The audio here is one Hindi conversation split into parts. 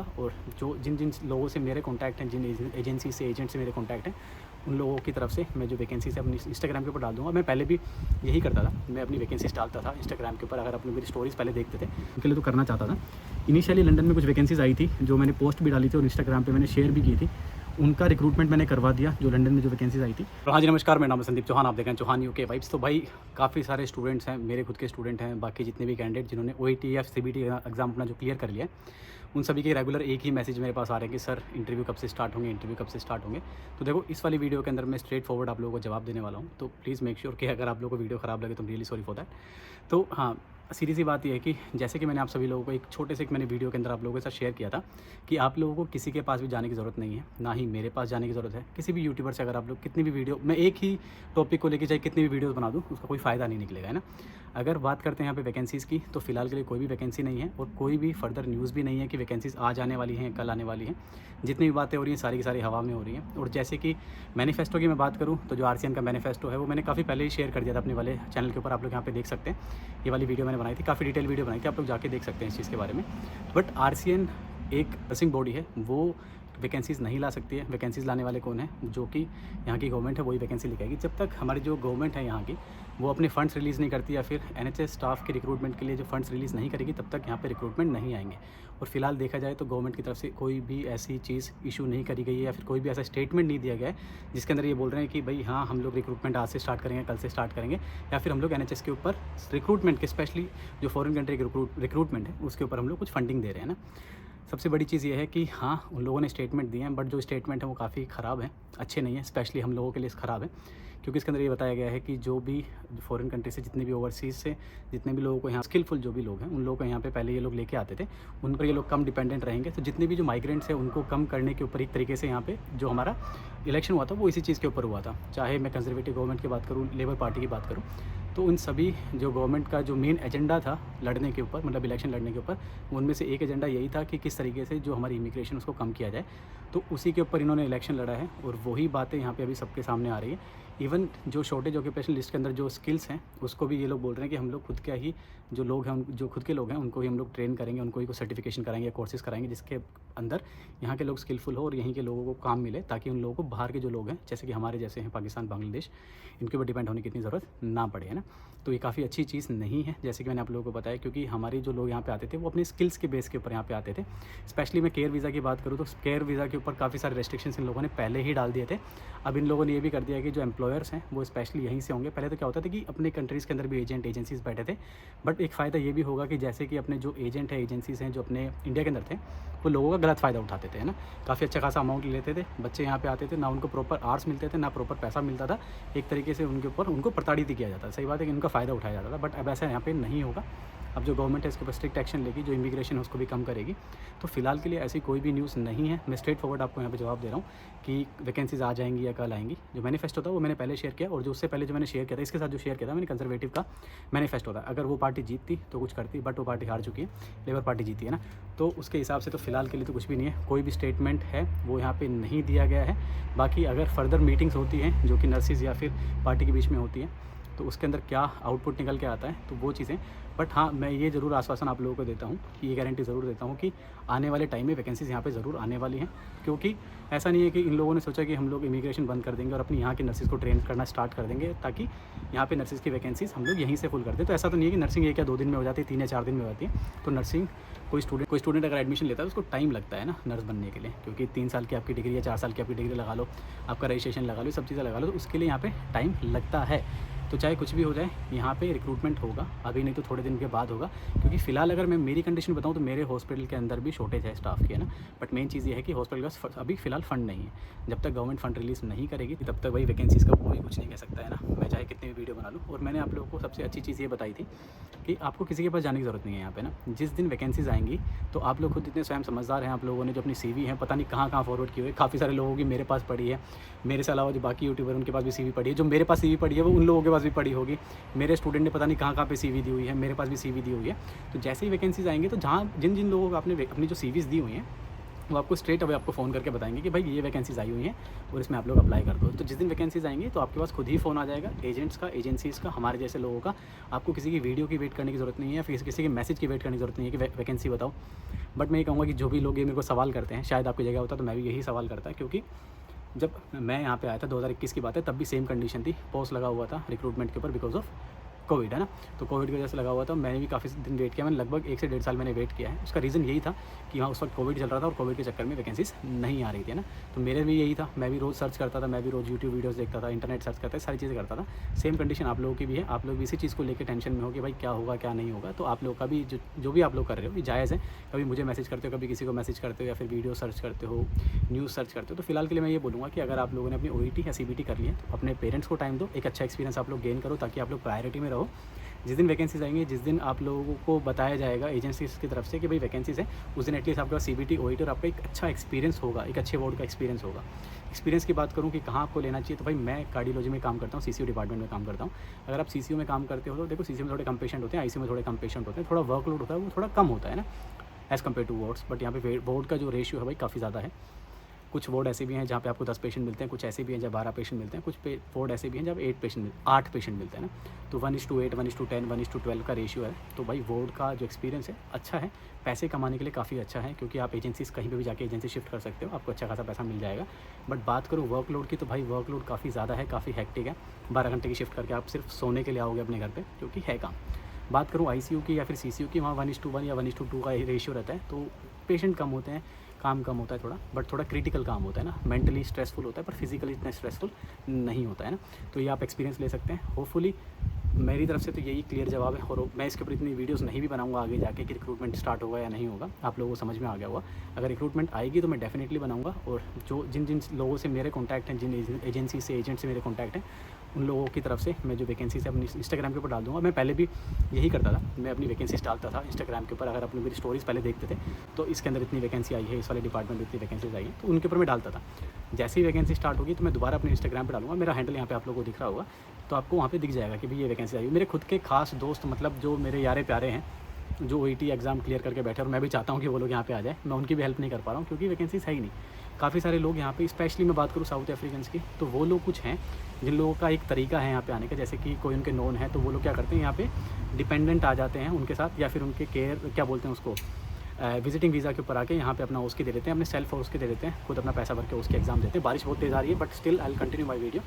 और जो जिन जिन लोगों से मेरे कॉन्टैक्ट हैं, जिन एजेंसी से एजेंट से मेरे कॉन्टैक्ट हैं, उन लोगों की तरफ से मैं जो वैकेंसीज है अपनी इंस्टाग्राम के ऊपर डाल दूँगा। मैं पहले भी यही करता था, मैं अपनी वैकेंसीज डालता था इंस्टाग्राम के ऊपर। अगर अपनी मेरी स्टोरीज़ पहले देखते थे, उनके लिए तो करना चाहता था। इनिशियली लंदन में कुछ वैकेंसीज आई थी जो मैंने पोस्ट भी डाली थी और इंस्टाग्राम पर मैंने शेयर भी की थी। उनका रिक्रूटमेंट मैंने करवा दिया, जो लंदन में जो वैकेंसीज आई थी। तो हाँ जी, नमस्कार, मेरा नाम है संदीप चौहान, आप देख रहे हैं चौहान यूके वाइब्स। तो भाई काफ़ी सारे स्टूडेंट्स हैं, मेरे खुद के स्टूडेंट हैं, बाकी जितने भी कैंडिडेट जिन्होंने OET या CBT एग्ज़ाम अपना जो क्लियर कर लिया है, उन सभी के रेगुलर एक ही मैसेज मेरे पास आ रहे हैं कि सर इंटरव्यू कब से स्टार्ट होंगे, इंटरव्यू कब से स्टार्ट होंगे। तो देखो, इस वाली वीडियो के अंदर मैं स्ट्रेट फॉरवर्ड आप लोगों को जवाब देने वाला हूँ। तो प्लीज़ मेक श्योर कि अगर आप लोगों को वीडियो ख़राब लगे तो रियली सॉरी फॉर दैट। तो हाँ, सीधी सी बात यह है कि जैसे कि मैंने आप सभी लोगों को एक छोटे से एक मैंने वीडियो के अंदर आप लोगों के साथ शेयर किया था कि आप लोगों को किसी के पास भी जाने की ज़रूरत नहीं है, ना ही मेरे पास जाने की ज़रूरत है। किसी भी यूट्यूबर से अगर आप लोग कितनी भी वीडियो, मैं एक ही टॉपिक को लेकर चाहे कितनी भी वीडियोस बना दूँ, उसका कोई फ़ायदा नहीं निकलेगा, है ना। अगर बात करते हैं यहाँ पे वैकेंसीज़ की, तो फिलहाल के लिए कोई भी वैकेंसी नहीं है और कोई भी फर्दर न्यूज़ भी नहीं है कि वैकेंसीज़ आज आने वाली हैं, कल आने वाली हैं। जितनी भी बातें हो रही हैं सारी की सारी हवा में हो रही हैं। और जैसे कि मैनिफेस्टो की मैं बात करूँ, तो जो RCN का मैनिफेस्टो है वो मैंने काफ़ी पहले ही शेयर कर दिया था अपने वाले चैनल के ऊपर। आप लोग यहाँ पे देख सकते हैं, ये वाली वीडियो मैंने बनाई थी, काफ़ी डिटेल वीडियो बनाई थी, आप लोग जाके देख सकते हैं इस चीज़ के बारे में। बट RCN एक नर्सिंग बॉडी है, वो वैकेंसीज़ नहीं ला सकती है। वैकेंसीज़ लाने वाले कौन है? जो कि यहाँ की गवर्नमेंट है, वही वैकेंसी लेके आएगी। जब तक हमारी जो गवर्नमेंट है यहाँ की, वो अपने फंड्स रिलीज़ नहीं करती या फिर NHS स्टाफ के रिक्रूटमेंट के लिए जो फंड्स रिलीज़ नहीं करेगी, तब तक यहाँ पे रिक्रूटमेंट नहीं आएंगे। और फिलहाल देखा जाए तो गवर्नमेंट की तरफ से कोई भी ऐसी चीज़ इशू नहीं करी गई है या फिर कोई भी ऐसा स्टेटमेंट नहीं दिया गया है जिसके अंदर ये बोल रहे हैं कि भाई हाँ, हम लोग रिक्रूटमेंट आज से स्टार्ट करेंगे, कल से स्टार्ट करेंगे, या फिर हम लोग NHS के ऊपर रिक्रूटमेंट के, स्पेशली जो फॉरेन कंट्री के रिक्रूटमेंट है उसके ऊपर हम लोग कुछ फंडिंग दे रहे हैं ना। सबसे बड़ी चीज़ ये है कि हाँ, उन लोगों ने स्टेटमेंट दिए हैं, बट जो स्टेटमेंट है वो काफ़ी ख़राब है, अच्छे नहीं है, स्पेशली हम लोगों के लिए ख़राब है। क्योंकि इसके अंदर ये बताया गया है कि जो भी फॉरेन कंट्री से, जितने भी ओवरसीज़ से जितने भी लोगों को यहाँ स्किलफुल जो भी लोग हैं, उन लोगों को यहाँ पे पहले ये लोग लेके आते थे, उन पर ये लोग कम डिपेंडेंट रहेंगे। तो जितने भी जो माइग्रेंट्स हैं उनको कम करने के ऊपर एक तरीके से यहाँ पे जो हमारा इलेक्शन हुआ था वो इसी चीज़ के ऊपर हुआ था। चाहे मैं कंजर्वेटिव गवर्नमेंट की बात करूँ, लेबर पार्टी की बात करूँ, तो उन सभी जो गवर्नमेंट का जो मेन एजेंडा था लड़ने के ऊपर, मतलब इलेक्शन लड़ने के ऊपर, उनमें से एक एजेंडा यही था कि किस तरीके से जो हमारी इमिग्रेशन उसको कम किया जाए। तो उसी के ऊपर इन्होंने इलेक्शन लड़ा है और वही बातें यहाँ पे अभी सबके सामने आ रही है। इवन जो शॉर्टेज ऑक्यूपेशन लिस्ट के अंदर जो स्किल्स हैं उसको भी ये लोग बोल रहे हैं कि हम लोग खुद के ही जो लोग हैं, जो खुद के लोग हैं, उनको ही हम लोग ट्रेन करेंगे, उनको ही को सर्टिफिकेशन कराएंगे, कोर्सेज कराएंगे, जिसके अंदर यहाँ के लोग स्किलफुल हो और यहीं के लोगों को काम मिले, ताकि उन लोगों को बाहर के जो लोग हैं, जैसे कि हमारे जैसे हैं पाकिस्तान, बांग्लादेश, इनके ऊपर डिपेंड होने की इतनी ज़रूरत ना पड़े, है ना। तो ये काफ़ी अच्छी चीज़ नहीं है, जैसे कि मैंने आप लोगों को बताया, क्योंकि हमारे जो लोग यहाँ पे आते थे वो अपने स्किल्स के बेस के ऊपर यहाँ पे आते थे। स्पेशली मैं केयर वीज़ा की बात करूँ तो केयर वीज़ा के ऊपर काफ़ी सारे रेस्ट्रिक्शंस इन लोगों ने पहले ही डाल दिए थे। अब इन लोगों ने ये भी कर दिया कि जो एम्प्लॉयर्स हैं वो स्पेशली यहीं से होंगे। पहले तो क्या होता था कि अपने कंट्रीज़ के अंदर भी एजेंसीज़ बैठे थे, बट एक फ़ायदा ये भी होगा कि जैसे कि अपने जो एजेंट है, एजेंसीज़ हैं जो अपने इंडिया के अंदर थे, वो लोगों का गलत फ़ायदा उठाते थे, है ना। काफ़ी अच्छा खासा अमाउंट लेते थे, बच्चे यहाँ पे आते थे, ना उनको प्रॉपर आवर्स मिलते थे, ना प्रॉपर पैसा मिलता था। एक तरीके से उनके ऊपर उनको प्रताड़ित किया जाता था। सही बात है कि उनका फ़ायदा उठाया जाता था, बट अब ऐसा यहाँ पे नहीं होगा। अब जो गवर्नमेंट है इसके ऊपर स्ट्रिक्ट एक्शन लेगी, जो इमिग्रेशन है उसको भी कम करेगी। तो फिलहाल के लिए ऐसी कोई भी न्यूज़ नहीं है। मैं स्ट्रेट फॉरवर्ड आपको यहाँ पे जवाब दे रहा हूँ कि वैकेंसीज आ जाएंगी या कल आएंगी। जो मैनिफेस्टो था वो मैंने पहले शेयर किया, और जो उससे पहले जो मैंने शेयर किया था, इसके साथ जो शेयर किया था मैंने, कंजर्वेटिव का मैनिफेस्टो था। अगर वो पार्टी जीतती तो कुछ करती, बट वो पार्टी हार चुकी है, लेबर पार्टी जीती है ना। तो उसके हिसाब से तो फिलहाल के लिए तो कुछ भी नहीं है, कोई भी स्टेटमेंट है वो यहाँ पे नहीं दिया गया है। बाकी अगर फर्दर मीटिंग्स होती हैं जो कि नर्सिस या फिर पार्टी के बीच में होती हैं, तो उसके अंदर क्या आउटपुट निकल के आता है, तो वो चीज़ें। बट हाँ, मैं ये ज़रूर आश्वासन आप लोगों को देता हूँ, कि ये गारंटी ज़रूर देता हूँ कि आने वाले टाइम में वैकेंसीज़ यहाँ पे ज़रूर आने वाली हैं। क्योंकि ऐसा नहीं है कि इन लोगों ने सोचा कि हम लोग इमिग्रेशन बंद कर देंगे और अपनी यहाँ की नर्सिस को ट्रेन करना स्टार्ट कर देंगे, ताकि यहाँ पे नर्सिस की वैकेंसीज़ हम लोग यहीं से फुल कर दें। तो ऐसा तो नहीं है कि नर्सिंग 1 या 2 दिन में हो जाती है, 3 या 4 दिन में हो जाती है। तो नर्सिंग कोई स्टूडेंट अगर एडमिशन लेता है तो उसको टाइम लगता है ना नर्स बनने के लिए, क्योंकि 3 साल की आपकी डिग्री या 4 साल की आपकी डिग्री लगा लो, आपका रजिस्ट्रेशन लगा लो, सब चीज़ें लगा लो, तो उसके लिए यहाँ पे टाइम लगता है। तो चाहे कुछ भी हो जाए, यहाँ पे रिक्रूटमेंट होगा, अभी नहीं तो थोड़े दिन के बाद होगा। क्योंकि फ़िलहाल अगर मैं मेरी कंडीशन बताऊँ तो मेरे हॉस्पिटल के अंदर भी शॉर्टेज है स्टाफ की, है ना। बट मेन चीज़ ये है कि हॉस्पिटल के पास अभी फ़िलहाल फ़ंड नहीं है। जब तक गवर्नमेंट फ़ंड रिलीज़ नहीं करेगी तब तक भाई वैकेंसीज़ का कोई कुछ नहीं कह सकता, है ना। मैं चाहे कितनी भी वीडियो बना लूँ। और मैंने आप लोगों को सबसे अच्छी चीज़ ये बताई थी कि आपको किसी के पास जाने की ज़रूरत नहीं है यहाँ पे ना। जिस दिन वैकेंसीज़ आएंगी तो आप लोग खुद इतने स्वयं समझदार हैं, आप लोगों ने जो अपनी CV है पता नहीं कहाँ कहाँ फॉरवर्ड की हुई है। काफ़ी सारे लोगों की मेरे पास पड़ी है, मेरे से अलावा जो बाकी यूट्यूबर उनके पास भी CV पड़ी है। जो मेरे पास CV पड़ी है वो उन लोगों के पास भी पड़ी होगी। मेरे स्टूडेंट ने पता नहीं कहाँ पे CV दी हुई है, मेरे पास भी CV दी हुई है। तो जैसे ही वैकेंसीज़ आएंगी तो जहाँ जिन जिन लोगों को आपने अपनी जो CVs दी हुई हैं वो आपको स्ट्रेट अवे आपको फ़ोन करके बताएंगे कि भाई ये वैकेंसीज़ आई हुई हैं और इसमें आप लोग अप्लाई कर दो। तो जिस दिन वैकेंसीज़ आएंगी तो आपके पास खुद ही फ़ोन आ जाएगा एजेंट्स का, एजेंसीज़ का, हमारे जैसे लोगों का। आपको किसी की वीडियो की वेट करने की ज़रूरत नहीं है, फिर किसी के मैसेज की वेट करने की ज़रूरत नहीं है कि वैकेंसी बताओ। बट मैं ये कहूँगा कि जो भी लोग ये मेरे को सवाल करते हैं, शायद आपकी जगह होता तो मैं भी यही सवाल करता, क्योंकि जब मैं यहाँ पे आया था 2021 की बात है, तब भी सेम कंडीशन थी, पोस्ट लगा हुआ था रिक्रूटमेंट के ऊपर बिकॉज ऑफ कोविड, है ना। तो कोविड की वजह से लगा हुआ था, मैंने भी काफ़ी दिन वेट किया, मैंने लगभग 1 से 1.5 साल मैंने वेट किया है। उसका रीज़न यही था कि हाँ उस वक्त कोविड चल रहा था और कोविड के चक्कर में वैकेंसीज नहीं आ रही थी, है ना। तो मेरे भी यही था, मैं भी रोज़ सर्च करता था, मैं भी रोज़ यूट्यूब वीडियोज़ देखता था, इंटरनेट सर्च करता था, सारी चीज़ें करता था। सेम कंडीशन आप लोगों की भी है, आप लोग भी इसी चीज़ को लेकर टेंशन में हो कि भाई क्या होगा क्या नहीं होगा। तो आप लोगों का भी जो भी आप लोग कर रहे हो ये जायज़ है। कभी मुझे मैसेज करते हो, कभी किसी को मैसेज करते हो, या फिर वीडियो सर्च करते हो, न्यूज़ सर्च करते हो। तो फिलहाल के लिए मैं ये बोलूँगा कि अगर आप लोगों ने अपनी OET या CBT कर ली है तो अपने पेरेंट्स को टाइम दो, एक अच्छा एक्सपीरियंस आप लोग गेन करो, ताकि आप लोग प्रायोरिटी में रहो। जिस दिन वैकेंसीज़ आएंगी, जिस दिन आप लोगों को बताया जाएगा एजेंसीज़ की तरफ से कि भाई वैकेंसीज़ है, उस दिन एटलीस्ट आपका CBT OET और आपका एक अच्छा एक्सपीरियंस होगा, एक अच्छे बोर्ड का एक्सपीरियंस होगा। एक्सपीरियंस की बात करूँ कि कहाँ आपको लेना चाहिए, तो भाई मैं कार्डियोलॉजी में काम करता हूँ, CCU डिपार्टमेंट में काम करता हूँ। अगर आप CCU में काम करते हो तो देखो CCU में थोड़े कम पेशेंट होते हैं, ICU में थोड़े कम पेशेंट होते हैं, थोड़ा वर्कलोड होता है वो थोड़ा कम होता है ना as compare to wards. But यहाँ पे वार्ड का जो रेशियो है भाई काफ़ी ज़्यादा है। कुछ वार्ड ऐसे भी हैं जहाँ पे आपको 10 पेशेंट मिलते हैं, कुछ ऐसे भी हैं जहाँ 12 पेशेंट मिलते हैं, कुछ वार्ड ऐसे भी हैं जहाँ 8 पेशेंट मिलते हैं ना। तो 1:8, 1:10, 1:12 का रेशियो है। तो भाई वार्ड का जो एक्सपीरियंस है अच्छा है, पैसे कमाने के लिए काफ़ी अच्छा है, क्योंकि आप एजेंसीज कहीं पे भी जाके एजेंसी शिफ्ट कर सकते हो, आपको अच्छा खासा पैसा मिल जाएगा। बट बात करूँ वर्कलोड की, तो भाई वर्कलोड काफ़ी ज़्यादा है, काफ़ी हेक्टिक है। 12 घंटे की शिफ्ट करके आप सिर्फ सोने के लिए आओगे अपने घर पर, क्योंकि है काम। बात करूँ ICU की या फिर CCU की, वहाँ 1:1 या 1:2 का रेशियो रहता है। तो पेशेंट कम होते हैं, काम कम होता है थोड़ा, बट थोड़ा क्रिटिकल काम होता है ना, मेंटली स्ट्रेसफुल होता है, पर फिजिकली इतना स्ट्रेसफुल नहीं होता है ना। तो ये आप एक्सपीरियंस ले सकते हैं। होपफुली मेरी तरफ से तो यही क्लियर जवाब है, और मैं इसके ऊपर इतनी वीडियोस नहीं भी बनाऊंगा आगे जाके कि रिक्रूटमेंट स्टार्ट होगा या नहीं होगा, आप लोगों को समझ में आ गया होगा। अगर रिक्रूटमेंट आएगी तो मैं डेफिनेटली बनाऊंगा, और जो जिन लोगों से मेरे कॉन्टैक्ट हैं, जिन एजेंसी से एजेंट से मेरे कॉन्टैक्ट हैं, उन लोगों की तरफ से मैं जो वैकेंसी है अपनी इंस्टाग्राम के ऊपर डाल दूँगा। मैं पहले भी यही करता था, मैं अपनी वैकेंसीज डालता था इंस्टाग्राम के ऊपर। अगर अपनी मेरी स्टोरीज़ पहले देखते थे तो इसके अंदर इतनी वैकेंसी आई है, इस वाले डिपार्टमेंट में इतनी वैकेंसीज आई हैं, तो उनके ऊपर मैं डालता था। जैसे ही वैकेंसी स्टार्ट होगी तो मैं दोबारा अपने इंस्टाग्राम पर डालूंगा। मेरा हैंडल यहाँ पे आप लोगों को दिख रहा होगा, तो आपको वहाँ पे दिख जाएगा कि भाई ये वैकेंसी आई है। मेरे खुद के खास दोस्त, मतलब जो मेरे यारे प्यारे हैं, जो OET एग्ज़ाम क्लियर करके बैठे, और मैं भी चाहता हूँ कि वो लोग यहाँ पे आ जाए, मैं उनकी भी हेल्प नहीं कर पा रहा हूँ क्योंकि वैकेंसीज है ही नहीं। काफ़ी सारे लोग यहाँ पे, स्पेशली मैं बात करूँ साउथ अफ्रीकन्स की, तो वो लोग कुछ हैं जिन लोगों का एक तरीका है यहाँ पे आने का, जैसे कि कोई उनके नोन है, तो वो लोग क्या करते हैं यहाँ पे डिपेंडेंट आ जाते हैं उनके साथ, या फिर उनके केयर क्या बोलते हैं उसको, विजिटिंग वीज़ा के ऊपर आके यहाँ पे अपना OSCE दे देते हैं, अपने सेल्फ OSCE दे देते हैं, खुद अपना पैसा भर के OSCE एग्ज़ाम देते हैं। बारिश बहुत तेज़ आ रही है, but still I will continue my video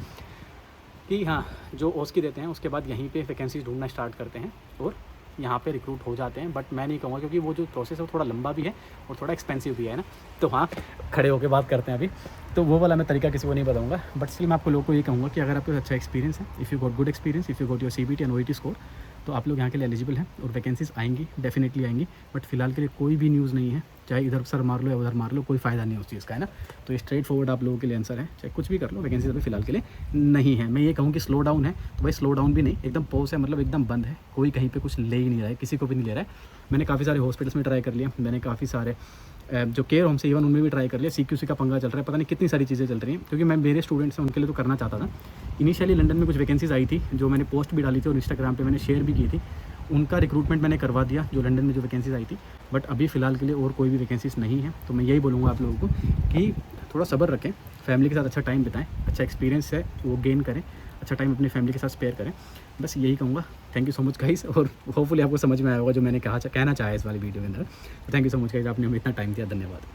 कि हाँ, जो OSCE देते हैं उसके बाद यहीं पे वैकेंसीज ढूंढना स्टार्ट करते हैं और यहाँ पे रिक्रूट हो जाते हैं। बट मैं नहीं कहूँगा, क्योंकि वो जो प्रोसेस है वो थोड़ा लंबा भी है और थोड़ा एक्सपेंसिव भी है ना। तो हाँ, खड़े होकर बात करते हैं अभी, तो वो वाला मैं तरीका किसी को नहीं बताऊँगा। बट स्टिल मैं आपको लोगों को ये कहूँगा कि अगर आपको अच्छा एक्सपीरियंस है, if you got good experience, if you got your CBT and OET score, तो आप लोग यहाँ के लिए एलिजिबल हैं और वैकेंसीज आएंगी, डेफिनेटली आएंगी। बट फिलहाल के लिए कोई भी न्यूज़ नहीं है, चाहे इधर सर मार लो या उधर मार लो, कोई फ़ायदा नहीं है उस चीज़ का, है ना। तो ये स्ट्रेट फॉरवर्ड आप लोगों के लिए आंसर है, चाहे कुछ भी कर लो, वैकेंसीज अभी फिलहाल के लिए नहीं है। मैं ये कहूँ कि स्लो डाउन है, तो भाई स्लो डाउन भी नहीं, एकदम पॉज है, मतलब एकदम बंद है, कोई कहीं पे कुछ ले ही नहीं रहा है, किसी को भी नहीं ले रहा है। मैंने काफ़ी सारे हॉस्पिटल्स में ट्राई कर लिया, मैंने काफ़ी सारे जो केयर होम से इवन उनमें भी ट्राई कर लिया। CQC का पंगा चल रहा है, पता नहीं कितनी सारी चीज़ें चल रही हैं, क्योंकि मैं मेरे स्टूडेंट्स हैं उनके लिए तो करना चाहता था। इनिशियली लंदन में कुछ वैकेंसीज आई थी, जो मैंने पोस्ट भी डाली थी और इंस्टाग्राम पे मैंने शेयर भी की थी, उनका रिक्रूटमेंट मैंने करवा दिया, जो लंदन में जो वैकेंसीज आई थी। बट अभी फ़िलहाल के लिए और कोई भी वैकेंसीज नहीं है। तो मैं यही बोलूँगा आप लोगों को कि थोड़ा सब्र रखें, फैमिली के साथ अच्छा टाइम बिताएं, अच्छा एक्सपीरियंस है वो गेन करें, अच्छा टाइम अपनी फैमिली के साथ स्पेयर करें। बस यही कहूँगा। Thank you so much guys, और होपफुली आपको समझ में आया होगा जो मैंने कहना चाहा इस वाली वीडियो के अंदर। Thank you so much guys, आपने हमें इतना टाइम दिया, धन्यवाद।